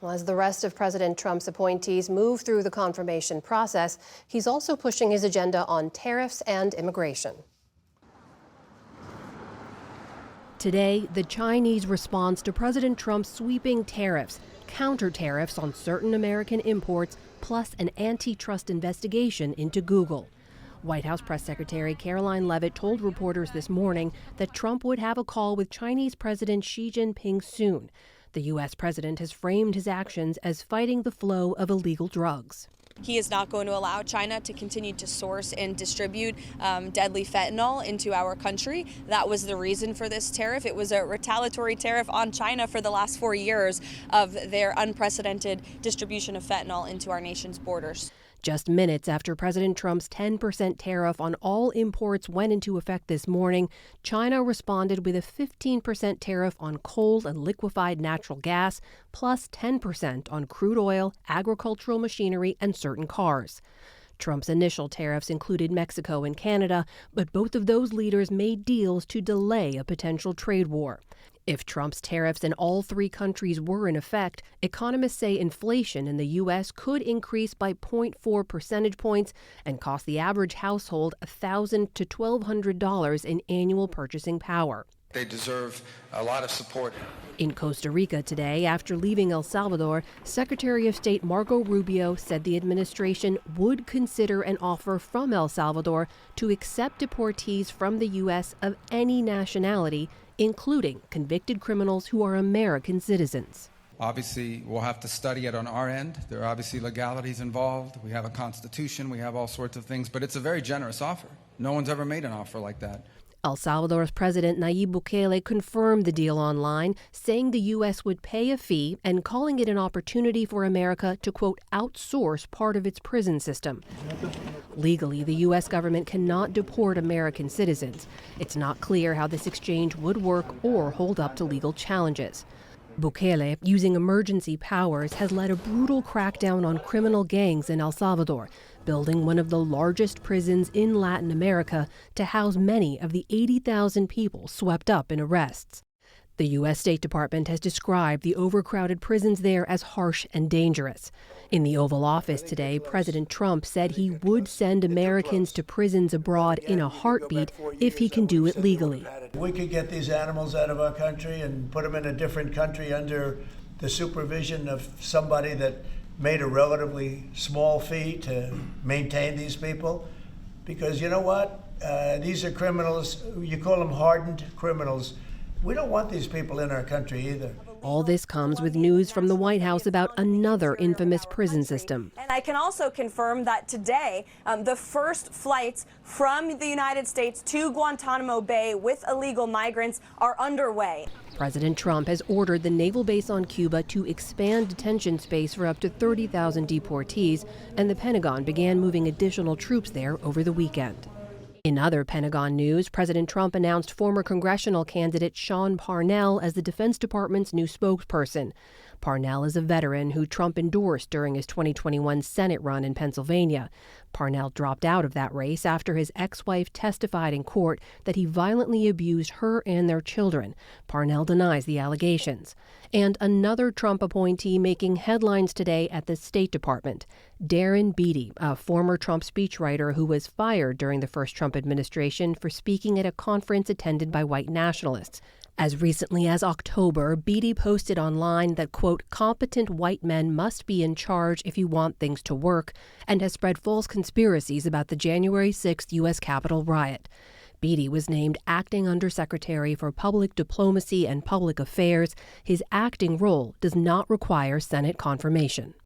Well, as the rest of President Trump's appointees move through the confirmation process, he's also pushing his agenda on tariffs and immigration. Today, the Chinese response to President Trump's sweeping tariffs, counter tariffs on certain American imports, plus an antitrust investigation into Google. White House Press Secretary Caroline Leavitt told reporters this morning that Trump would have a call with Chinese President Xi Jinping soon. The U.S. president has framed his actions as fighting the flow of illegal drugs. He is not going to allow China to continue to source and distribute deadly fentanyl into our country. That was the reason for this tariff. It was a retaliatory tariff on China for the last 4 years of their unprecedented distribution of fentanyl into our nation's borders. Just minutes after President Trump's 10% tariff on all imports went into effect this morning, China responded with a 15% tariff on coal and liquefied natural gas, plus 10% on crude oil, agricultural machinery, and certain cars. Trump's initial tariffs included Mexico and Canada, but both of those leaders made deals to delay a potential trade war. If Trump's tariffs in all three countries were in effect, economists say inflation in the U.S. could increase by 0.4 percentage points and cost the average household $1,000 to $1,200 in annual purchasing power. They deserve a lot of support. In Costa Rica today, after leaving El Salvador, Secretary of State Marco Rubio said the administration would consider an offer from El Salvador to accept deportees from the U.S. of any nationality, including convicted criminals who are American citizens. Obviously, we'll have to study it on our end. There are obviously legalities involved. We have a constitution. We have all sorts of things. But it's a very generous offer. No one's ever made an offer like that. El Salvador's President Nayib Bukele confirmed the deal online, saying the U.S. would pay a fee and calling it an opportunity for America to, quote, outsource part of its prison system. Legally, the U.S. government cannot deport American citizens. It's not clear how this exchange would work or hold up to legal challenges. Bukele, using emergency powers, has led a brutal crackdown on criminal gangs in El Salvador, building one of the largest prisons in Latin America to house many of the 80,000 people swept up in arrests. The U.S. State Department has described the overcrowded prisons there as harsh and dangerous. In the Oval Office today, President Trump said he would send Americans to prisons abroad in a heartbeat if he can do it legally. We could get these animals out of our country and put them in a different country under the supervision of somebody that made a relatively small fee to maintain these people. Because you know what? These are criminals. You call them hardened criminals. We don't want these people in our country either. All this comes with news from the White House about another infamous prison system. And I can also confirm that today, the first flights from the United States to Guantanamo Bay with illegal migrants are underway. President Trump has ordered the naval base on Cuba to expand detention space for up to 30,000 deportees, and the Pentagon began moving additional troops there over the weekend. In other Pentagon news, President Trump announced former congressional candidate Sean Parnell as the Defense Department's new spokesperson. Parnell is a veteran who Trump endorsed during his 2021 Senate run in Pennsylvania. Parnell dropped out of that race after his ex-wife testified in court that he violently abused her and their children. Parnell denies the allegations. And another Trump appointee making headlines today at the State Department. Darren Beattie, a former Trump speechwriter who was fired during the first Trump administration for speaking at a conference attended by white nationalists. As recently as October, Beattie posted online that, quote, competent white men must be in charge if you want things to work, and has spread false conspiracies about the January 6th U.S. Capitol riot. Beattie was named Acting Undersecretary for Public Diplomacy and Public Affairs. His acting role does not require Senate confirmation.